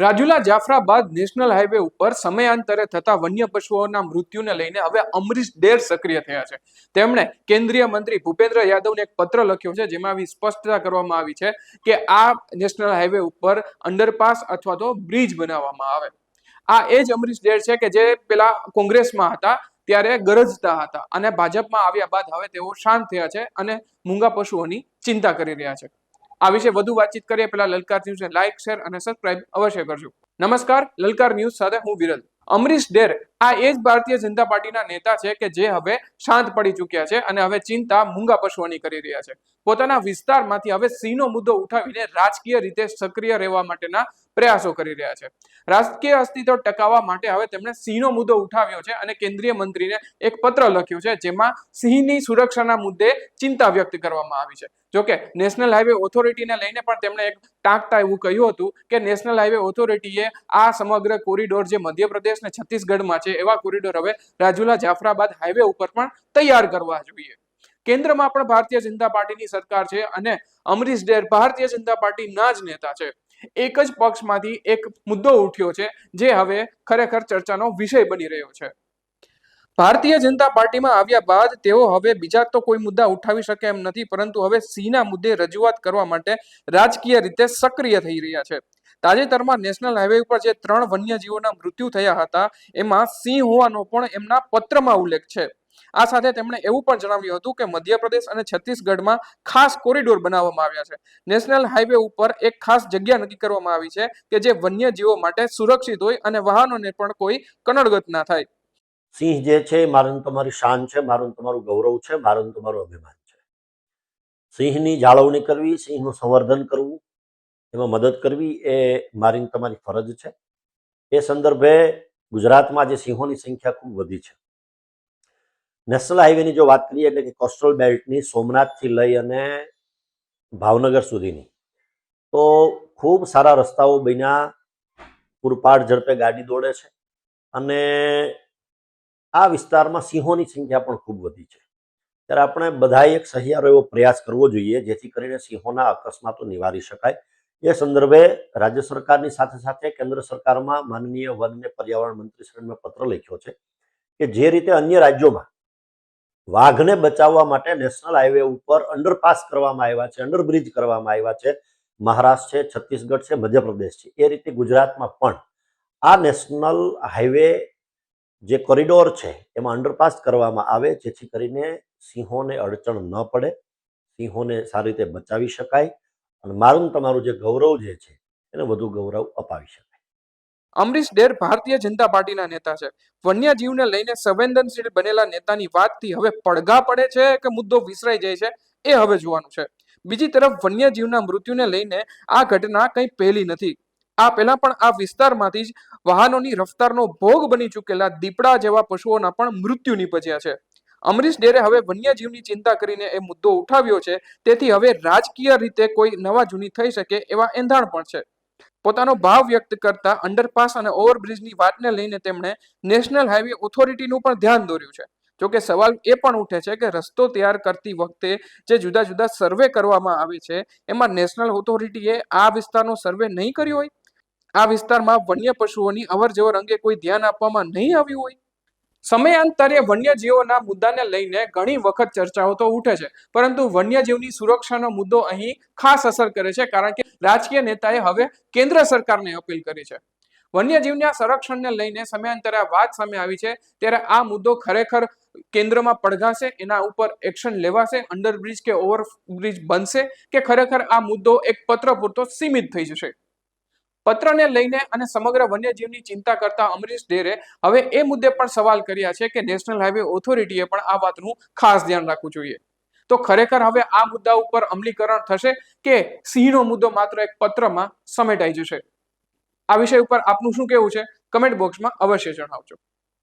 Rajula Jafrabad national highway ઉપર સમયાંતરે થતા વન્ય પશુઓના મૃત્યુને લઈને હવે અમરીશ ડેર સક્રિય થયા છે। તેમણે કેન્દ્રીય મંત્રી ભૂપેન્દ્ર યાદવને એક પત્ર લખ્યો છે, જેમાં આવી સ્પષ્ટતા કરવામાં આવી છે કે આ નેશનલ હાઈવે ઉપર અંડરપાસ અથવા તો બ્રિજ બનાવવામાં આવે। આ એ જ અમરીશ ડેર છે કે જે પેલા કોંગ્રેસમાં હતા ત્યારે ગરજતા હતા અને ભાજપમાં આવ્યા બાદ હવે તેઓ શાંત થયા છે અને મૂંગા પશુઓની ચિંતા કરી રહ્યા છે। આ વિશે વધુ વાતચીત કરીએ પહેલા લલકાર ન્યૂઝને લાઇક, શેર અને સબસ્ક્રાઇબ અવશ્ય કરજો। નમસ્કાર, લલકાર ન્યૂઝ સાથે હું વિરલ। અમરીશ ડેર આ એ જ ભારતીય જનતા પાર્ટીના નેતા છે કે જે હવે શાંત પડી ચૂક્યા છે અને હવે ચિંતા મૂંગા પશુઓની કરી રહ્યા છે। પોતાના વિસ્તારમાંથી હવે સિંહનો મુદ્દો ઉઠાવીને રાજકીય રીતે સક્રિય રહેવા માટેના પ્રયાસો કરી રહ્યા છે। રાજકીય અસ્તિત્વ ટકાવવા માટે હવે તેમણે સિંહનો મુદ્દો ઉઠાવ્યો છે અને કેન્દ્રીય મંત્રીને એક પત્ર લખ્યો છે, જેમાં સિંહની સુરક્ષાના મુદ્દે ચિંતા વ્યક્ત કરવામાં આવી છે। જોકે નેશનલ હાઈવે ઓથોરિટીને લઈને પણ તેમણે એક ટાંકતા એવું કહ્યું હતું કે નેશનલ હાઈવે ઓથોરિટીએ આ સમગ્ર કોરિડોર જે મધ્યપ્રદેશ ને છત્તીસગઢમાં છે એવા કોરિડોર હવે રાજુલા જાફરાબાદ હાઈવે ઉપર પણ તૈયાર કરવા જોઈએ। કેન્દ્રમાં પણ ભારતીય જનતા પાર્ટીની સરકાર છે અને અમરીશ ડેર ભારતીય જનતા પાર્ટીના જ નેતા છે। એક જ પક્ષમાંથી એક મુદ્દો ઉઠ્યો છે જે હવે ખરેખર ચર્ચાનો વિષય બની રહ્યો છે। ભારતીય જનતા પાર્ટીમાં આવ્યા બાદ તેઓ હવે બીજા તો કોઈ મુદ્દા ઉઠાવી શકે એમ નથી, પરંતુ હવે સિંહના મુદ્દે રજૂઆત કરવા માટે રાજકીય રીતે સક્રિય થઈ રહ્યા છે। તાજેતરમાં નેશનલ હાઈવે ઉપર જે 3 વન્યજીવોના મૃત્યુ થયા હતા એમાં સિંહ હોવાનો પણ એમના પત્રમાં ઉલ્લેખ છે। આ સાથે તેમણે એવું પણ જણાવ્યું હતું કે મધ્યપ્રદેશ અને છત્તીસગઢમાં ખાસ કોરિડોર બનાવવામાં આવ્યા છે। નેશનલ હાઈવે ઉપર એક ખાસ જગ્યા નક્કી કરવામાં આવી છે કે જે વન્યજીવો માટે સુરક્ષિત હોય અને વાહનોને પણ કોઈ કનડગત ના થાય। સિંહ જે છે મારું તમારી શાન છે, મારું તમારું ગૌરવ છે, મારું તમારું અભિમાન છે। સિંહની જાળવણી કરવી, સિંહનું સંવર્ધન કરવું, એમાં મદદ કરવી એ મારી તમારી ફરજ છે। એ સંદર્ભે ગુજરાતમાં જે સિંહોની સંખ્યા ખૂબ વધી છે। નેશનલ હાઈવેની જો વાત કરીએ એટલે કે કોસ્ટલ બેલ્ટની સોમનાથથી લઈ અને ભાવનગર સુધીની તો ખૂબ સારા રસ્તાઓ બન્યા, પૂરપાટ ઝડપે ગાડી દોડે છે અને આ વિસ્તારમાં સિંહોની સંખ્યા પણ ખૂબ વધી છે। ત્યારે આપણે બધાએ એક સહિયારો એવો પ્રયાસ કરવો જોઈએ જેથી કરીને સિંહોના અકસ્માતો નિવારી શકાય। એ સંદર્ભે રાજ્ય સરકારની સાથે સાથે કેન્દ્ર સરકારમાં માનનીય વન અને પર્યાવરણ મંત્રીશ્રીને પત્ર લખ્યો છે કે જે રીતે અન્ય રાજ્યોમાં વાઘને બચાવવા માટે નેશનલ હાઈવે ઉપર અંડરપાસ કરવામાં આવ્યા છે, અંડરબ્રિજ કરવામાં આવ્યા છે, મહારાષ્ટ્ર છે, છત્તીસગઢ છે, મધ્યપ્રદેશ છે, એ રીતે ગુજરાતમાં પણ આ નેશનલ હાઈવે જે કોરિડોર છે એમાં અંડરપાસ કરવામાં આવે જેથી કરીને સિંહોને અડચણ ન પડે, સિંહોને સારી રીતે બચાવી શકાય અને મારું તમારું જે ગૌરવ જે છે એને વધુ ગૌરવ અપાવી શકાય। અમરીશ ડેર ભારતીય જનતા પાર્ટીના નેતા છે। વન્યજીવને લઈને સંવેદનશીલ બનેલા નેતાની વાતથી હવે પડઘા પડે છે કે મુદ્દો વિસરાઈ જાય છે એ હવે જોવાનું છે। બીજી તરફ વન્યજીવના મૃત્યુને લઈને આ ઘટના કંઈ પહેલી નથી। આ પહેલા પણ આ વિસ્તારમાંથી જ વાહનોની રફતારનો ભોગ બની ચૂકેલા દીપડા જેવા પશુઓના પણ મૃત્યુ નિપજ્યા છે। અમરીશ ડેરે હવે વન્યજીવની ચિંતા કરીને એ મુદ્દો ઉઠાવ્યો છે, તેથી હવે રાજકીય રીતે કોઈ નવા જૂની થઈ શકે એવા એંધાણ પણ છે। પોતાનો ભાવ વ્યક્ત કરતા અંડરપાસ અને ઓવરબ્રિજની વાતને લઈને તેમણે નેશનલ હાઈવે ઓથોરિટીનું પણ ધ્યાન દોર્યું છે। જોકે સવાલ એ પણ ઉઠે છે કે રસ્તો તૈયાર કરતી વખતે જે જુદા જુદા સર્વે કરવામાં આવે છે એમાં નેશનલ ઓથોરિટીએ આ વિસ્તારનો સર્વે નહીં કર્યો હોય? આ વિસ્તારમાં વન્ય પશુઓની અવરજવર અંગે કોઈ ધ્યાન આપવામાં નહીં આવ્યું હોય? સમયાંતરે વન્યજીવોના મુદ્દાને લઈને ઘણી વખત ચર્ચાઓ તો ઉઠે છે, પરંતુ વન્યજીવની સુરક્ષાનો મુદ્દો અહીં ખાસ અસર કરે છે, કારણ કે રાજકીય નેતાએ હવે કેન્દ્ર સરકારને અપીલ કરી છે। વન્યજીવના સંરક્ષણને લઈને સમયાંતરે આ વાત સામે આવી છે ત્યારે આ મુદ્દો ખરેખર કેન્દ્રમાં પડઘાશે, એના ઉપર એક્શન લેવાશે, અંડરબ્રિજ કે ઓવરબ્રિજ બનશે કે ખરેખર આ મુદ્દો એક પત્ર પૂરતો સીમિત થઈ જશે? પત્રને લઈને અને સમગ્ર વન્યજીવની ચિંતા કરતા અમરીશ ડેરે હવે એ મુદ્દે પણ સવાલ કર્યા છે કે નેશનલ હાઈવે ઓથોરિટીએ પણ આ વાતનું ખાસ ધ્યાન રાખવું જોઈએ। તો ખરેખર હવે આ મુદ્દા ઉપર અમલીકરણ થશે કે સિંહનો મુદ્દો માત્ર એક પત્રમાં સમેટાઈ જશે? આ વિષય ઉપર આપનું શું કહેવું છે? કમેન્ટ બોક્સમાં અવશ્ય જણાવજો।